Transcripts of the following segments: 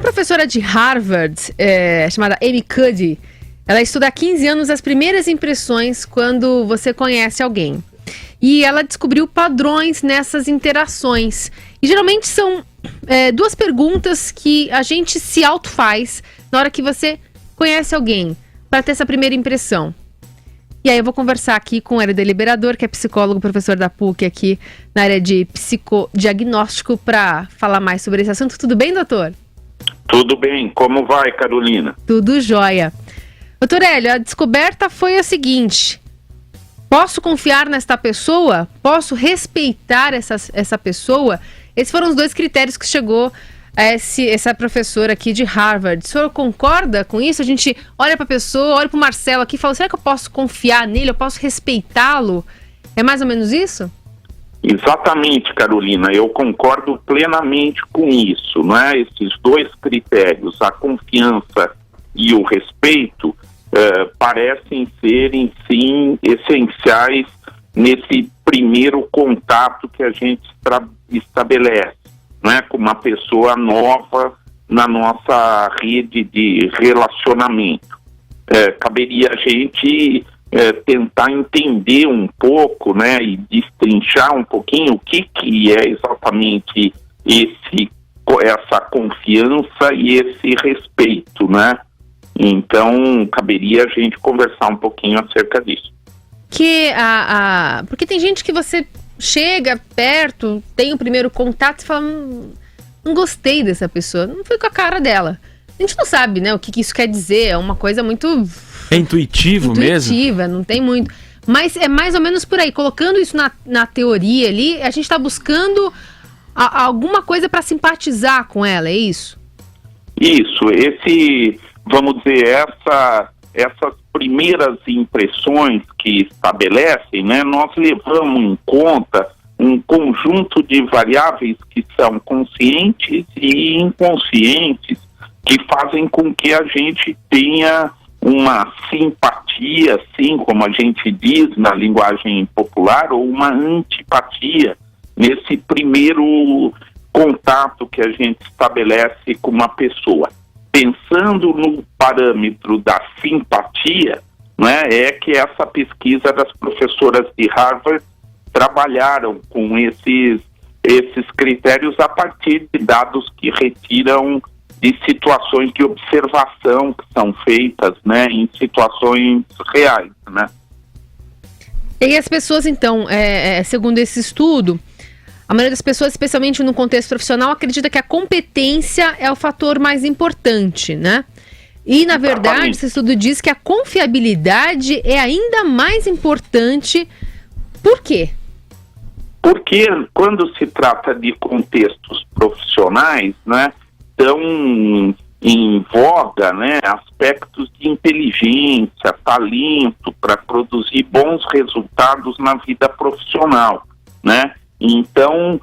professora de Harvard, chamada Amy Cuddy, ela estuda há 15 anos as primeiras impressões quando você conhece alguém. E ela descobriu padrões nessas interações. E geralmente são duas perguntas que a gente se auto-faz na hora que você conhece alguém, para ter essa primeira impressão. E aí eu vou conversar aqui com o Hélio Deliberador, que é psicólogo, professor da PUC aqui na área de psicodiagnóstico, para falar mais sobre esse assunto. Tudo bem, doutor? Tudo bem. Como vai, Carolina? Tudo jóia. Doutor Hélio, a descoberta foi a seguinte: posso confiar nesta pessoa? Posso respeitar essa pessoa? Esses foram os dois critérios que chegou essa professora aqui de Harvard. O senhor concorda com isso? A gente olha para a pessoa, olha para o Marcelo aqui e fala, será que eu posso confiar nele? Eu posso respeitá-lo? É mais ou menos isso? Exatamente, Carolina. Eu concordo plenamente com isso, não é? Esses dois critérios, a confiança e o respeito, parecem serem, sim, essenciais nesse primeiro contato que a gente estabelece, né, com uma pessoa nova na nossa rede de relacionamento. Caberia a gente tentar entender um pouco, né, e destrinchar um pouquinho o que é exatamente essa confiança e esse respeito, né? Então, caberia a gente conversar um pouquinho acerca disso. Porque tem gente que você chega perto, tem o primeiro contato e fala, não gostei dessa pessoa, não fui com a cara dela. A gente não sabe, né, o que isso quer dizer, é uma coisa muito... É intuitiva mesmo? Não tem muito. Mas é mais ou menos por aí, colocando isso na teoria ali, a gente está buscando alguma coisa para simpatizar com ela, é isso? Isso, vamos dizer, essas primeiras impressões que estabelecem, né, nós levamos em conta um conjunto de variáveis que são conscientes e inconscientes, que fazem com que a gente tenha uma simpatia, assim como a gente diz na linguagem popular, ou uma antipatia nesse primeiro contato que a gente estabelece com uma pessoa. Pensando no parâmetro da simpatia, né, é que essa pesquisa das professoras de Harvard trabalharam com esses critérios a partir de dados que retiram de situações de observação que são feitas, né, em situações reais, né? E as pessoas, então, segundo esse estudo, a maioria das pessoas, especialmente no contexto profissional, acredita que a competência é o fator mais importante, né? E, na verdade, esse estudo diz que a confiabilidade é ainda mais importante. Por quê? Porque quando se trata de contextos profissionais, né, estão em voga, né, aspectos de inteligência, talento para produzir bons resultados na vida profissional, né? Então,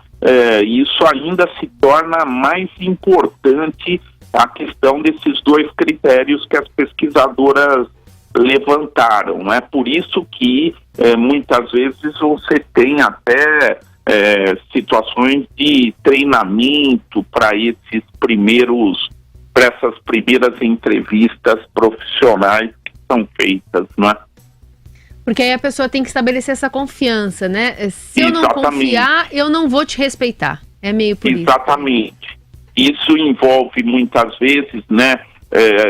isso ainda se torna mais importante a questão desses dois critérios que as pesquisadoras levantaram, né? Por isso que muitas vezes você tem até situações de treinamento para essas primeiras entrevistas profissionais que são feitas, né? Porque aí a pessoa tem que estabelecer essa confiança, né? Se eu não confiar, eu não vou te respeitar. É meio por isso. Exatamente. Isso envolve muitas vezes, né,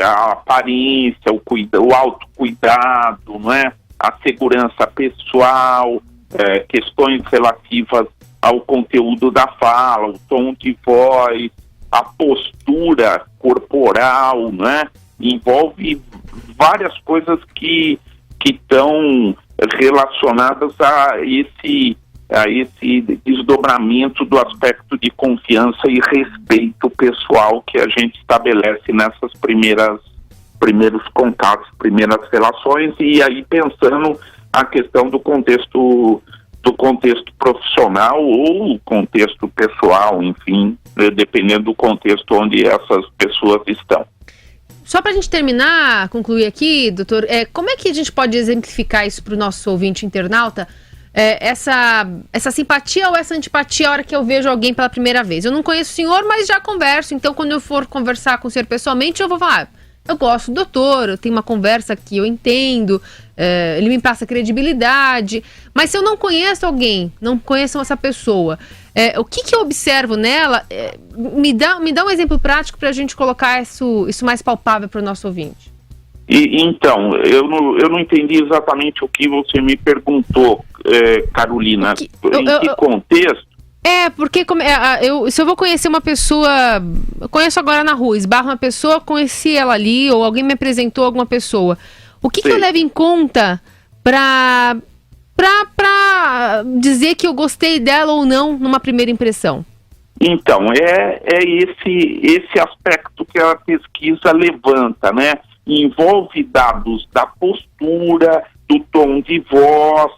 a aparência, o autocuidado, né, a segurança pessoal, questões relativas ao conteúdo da fala, o tom de voz, a postura corporal, né? Envolve várias coisas que estão relacionadas a esse desdobramento do aspecto de confiança e respeito pessoal que a gente estabelece nessas primeiros contatos, primeiras relações, e aí pensando a questão do contexto profissional ou contexto pessoal, enfim, dependendo do contexto onde essas pessoas estão. Só para a gente terminar, concluir aqui, doutor, como é que a gente pode exemplificar isso para o nosso ouvinte internauta? essa simpatia ou essa antipatia a hora que eu vejo alguém pela primeira vez. Eu não conheço o senhor, mas já converso. Então, quando eu for conversar com o senhor pessoalmente, eu vou falar, eu gosto do doutor, eu tenho uma conversa que eu entendo, ele me passa credibilidade. Mas se eu não conheço alguém, não conheço essa pessoa, o que eu observo nela, me dá um exemplo prático para a gente colocar isso mais palpável para o nosso ouvinte. Então, eu não entendi exatamente o que você me perguntou, Carolina. Em que contexto? Porque se eu vou conhecer uma pessoa, eu conheço agora na rua, esbarro uma pessoa, conheci ela ali, ou alguém me apresentou alguma pessoa. O que eu levo em conta pra dizer que eu gostei dela ou não numa primeira impressão? Então, esse aspecto que a pesquisa levanta, né? Envolve dados da postura, do tom de voz,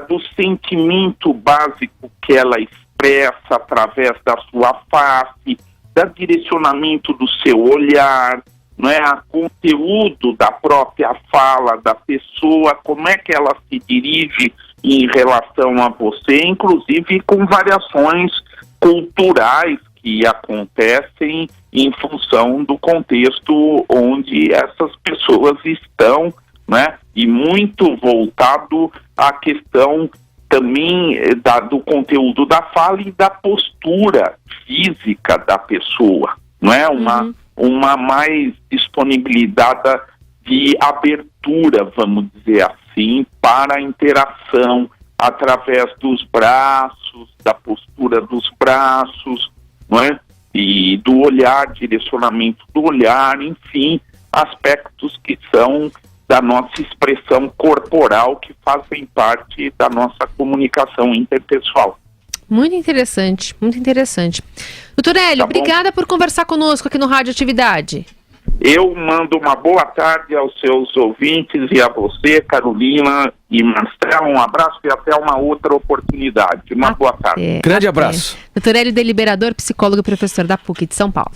do sentimento básico que ela expressa através da sua face, do direcionamento do seu olhar, não é? O conteúdo da própria fala da pessoa, como é que ela se dirige em relação a você, inclusive com variações culturais que acontecem em função do contexto onde essas pessoas estão, né? E muito voltado à questão também do conteúdo da fala e da postura física da pessoa, não é? Uma mais disponibilidade de abertura, vamos dizer assim, para a interação através dos braços, da postura dos braços, não é? E do olhar, direcionamento do olhar, enfim, aspectos que são da nossa expressão corporal, que fazem parte da nossa comunicação interpessoal. Muito interessante, muito interessante. Doutor Hélio, obrigada por conversar conosco aqui no Rádio Atividade. Eu mando uma boa tarde aos seus ouvintes e a você, Carolina e Marcelo. Um abraço e até uma outra oportunidade. Boa tarde. Grande abraço. Doutor Hélio Deliberador, psicólogo e professor da PUC de São Paulo.